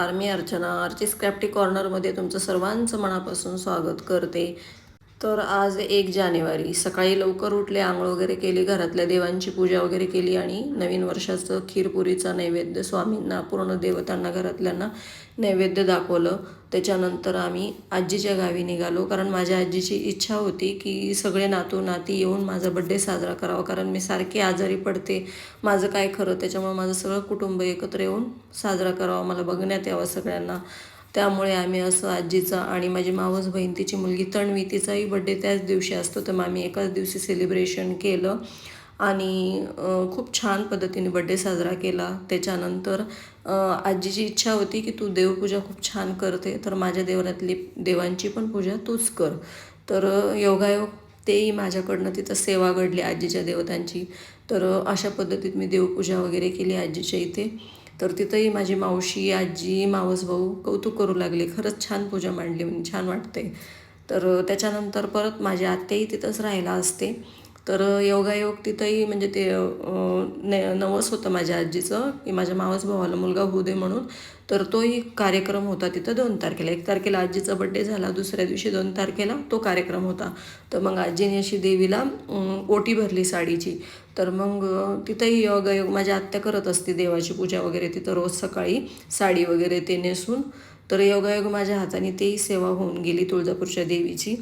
नमस्कार, मी Archana Archies crafty कॉर्नरमध्ये तुमचं सर्वांचं मनापासून स्वागत करते. तर आज 1 जानेवारी सकाळी लवकर उठले, आंघोळ वगैरे केली, घरातल्या देवांची पूजा वगैरे केली आणि नवीन वर्षाचं खीरपुरीचा नैवेद्य स्वामींना, पूर्ण देवतांना, घरातल्यांना नैवेद्य दाखवलं. त्याच्यानंतर आम्ही आजीच्या गावी निघालो, कारण माझ्या आजीची इच्छा होती की सगळे नातू नाती येऊन माझा बड्डे साजरा करावा, कारण मी सारखी आजारी पडते. माझं काय खरं, त्याच्यामुळे माझं सगळं कुटुंब एकत्र येऊन साजरा करावा, मला बघण्यात यावं सगळ्यांना. त्यामुळे आम्ही असं आजीचा आणि माझी मावस बहीण, तिची मुलगी तन्वी, तिचाही बड्डे त्याच दिवशी असतो, तर मग आम्ही एकाच दिवशी सेलिब्रेशन केलं आणि खूप छान पद्धतीने बड्डे साजरा केला. त्याच्यानंतर आजीची इच्छा होती की तू देवपूजा खूप छान करते, तर माझ्या देवरातली देवांची पण पूजा तूच कर. तर योगायोग तेही माझ्याकडनं तिथं सेवा घडली आजीच्या देवतांची. तर अशा पद्धतीत मी देवपूजा वगैरे केली आजीच्या इथे. तर तिथंही माझी मावशी, आजी, मावस भाऊ कौतुक करू लागले, खरंच छान पूजा मांडली, म्हणजे छान वाटते. तर त्याच्यानंतर परत माझी आत्याही तिथंच राहायला असते. तर योगायोग तिथंही म्हणजे ते नवस होतं माझ्या आजीचं की माझ्या मावस भावाला मुलगा होऊ दे म्हणून. तर तोही कार्यक्रम होता तिथं 2 तारखेला. 1 तारखेला आजीचा बड्डे झाला, दुसऱ्या दिवशी 2 तारखेला तो कार्यक्रम होता. तर मग आजीने अशी देवीला ओटी भरली साडीची. तर मग तिथंही योगायोग माझ्या आत्या करत असते देवाची पूजा वगैरे तिथं रोज सकाळी, साडी वगैरे ते नेसून. तर योगायोग माझ्या हाताने तेही सेवा होऊन गेली तुळजापूरच्या देवीची.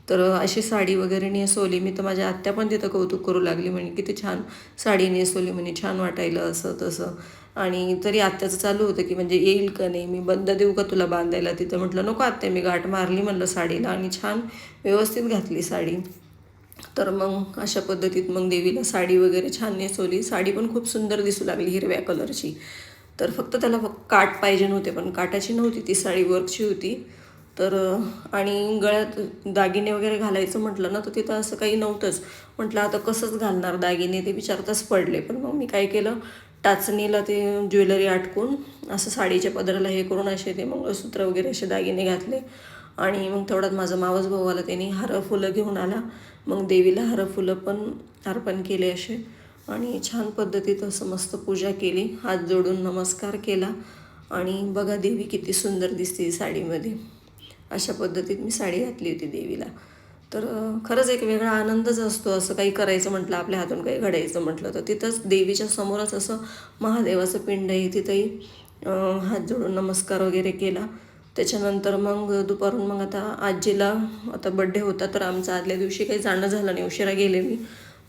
तर अशी साडी वगैरे नेसवली मी, तर माझ्या आत्या पण तिथं कौतुक करू लागली, म्हणे किती छान साडी नेसवली, म्हणे छान वाटायलं असं तसं. आणि तरी आत्याचं चालू होतं की म्हणजे येईल का नाही, मी बंद देऊ का तुला बांधायला तिथं. म्हटलं नको आत्या, मी गाठ मारली म्हणलं साडीला आणि छान व्यवस्थित घातली साडी. तर मग अशा पद्धतीत मग देवीला साडी वगैरे छान नेसवली. साडी पण खूप सुंदर दिसू लागली, हिरव्या कलरची. तर फक्त त्याला काठ पाहिजे नव्हते, पण काठाची नव्हती ती साडी, वर्कची होती. तर आणि गळ्यात दागिने वगैरे घालायचं म्हटलं ना, तर तिथं असं काही नव्हतंच. म्हटलं आता कसंच घालणार दागिने, ते विचारताच पडले. पण मग मी काय केलं, टाचणीला ते ज्वेलरी अटकून असं साडीच्या पदराला हे करून असे ते मंगळसूत्र वगैरे असे दागिने घातले. आणि मग तेवढ्यात माझा मावस भाऊ आला, त्यांनी हारं फुलं घेऊन आला. मग देवीला हारं फुलं पण अर्पण केले असे आणि छान पद्धतीत असं मस्त पूजा केली, हात जोडून नमस्कार केला. आणि बघा देवी किती सुंदर दिसते साडीमध्ये. अशा पद्धतीत मी साडी घातली होती देवीला. तर खरंच एक वेगळा आनंदच असतो असं काही करायचं म्हटलं, आपल्या हातून काही घडायचं म्हटलं तर. तिथंच देवीच्या समोरच असं महादेवाचं पिंड आहे, तिथंही हात जोडून नमस्कार वगैरे केला. त्याच्यानंतर मग दुपारून मग आता आजीला आता बड्डे होता, तर आमचं आदल्या दिवशी काही जाणं झालं नाही, उशिरा गेले मी.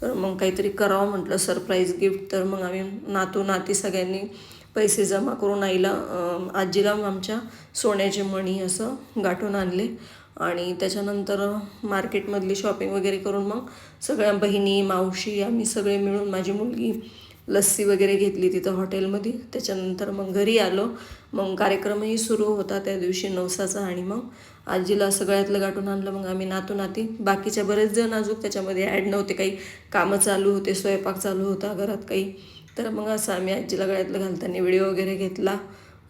तर मग काहीतरी करावं म्हटलं सरप्राईज गिफ्ट. तर मग आम्ही नातू नाती सगळ्यांनी पैसे जमा करून आईला आजीला आमच्या सोन्याचे मणी असं गाठून आणले. आणि त्याच्यानंतर मार्केटमधली शॉपिंग वगैरे करून मग सगळ्या बहिणी, मावशी, आम्ही सगळे मिळून, माझी मुलगी लस्सी वगैरे घेतली तिथं हॉटेलमध्ये. त्याच्यानंतर मग घरी आलो. मग कार्यक्रमही सुरू होता त्या दिवशी नवसाचा. आणि मग आजीला सगळ्यातलं गाठून आणलं. मग आम्ही नातू नाती, बाकीच्या बरेच जण अजून त्याच्यामध्ये ॲड नव्हते, काही कामं चालू होते, स्वयंपाक चालू होता घरात काही. तर मग असं आम्ही आजीला गळ्यातलं घालताना व्हिडिओ वगैरे घेतला.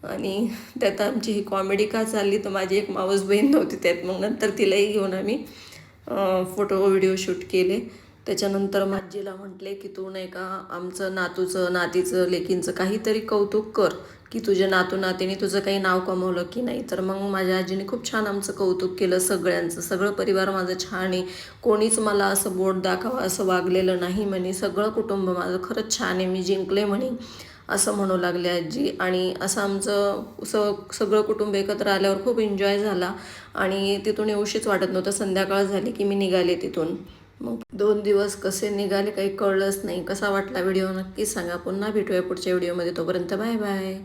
आणि त्यात आमची ही कॉमेडी का चालली, तर माझी एक मावस बहीण नव्हती त्यात. मग नंतर तिलाही घेऊन आम्ही फोटो व्हिडिओ शूट केले. त्याच्यानंतर मग आजीला म्हटले की तू नाही का आमचं नातूचं, नातीचं, लेकींचं काहीतरी कौतुक कर, की तुझ्या नातू नातीने तुझं काही नाव कमवलं की नाही. तर मग माझ्या आजीने खूप छान आमचं कौतुक केलं सगळ्यांचं. सगळं परिवार माझं छान आहे, कोणीच मला असं बोट दाखवा असं वागलेलं नाही म्हणे, सगळं कुटुंब माझं खरंच छान आहे, मी जिंकले म्हणे, असं म्हणू लागले आजी. आणि असं आमचं सगळं कुटुंब एकत्र आल्यावर खूप एन्जॉय झाला. आणि तिथून येऊशीच वाटत नव्हतं, संध्याकाळ झाली की मी निघाले तिथून. मग 2 दिवस कसे निघाले काही कळलंच नाही. कसा वाटला व्हिडिओ नक्की सांगा. पुन्हा भेटूया पुढच्या व्हिडिओमध्ये. तोपर्यंत बाय बाय.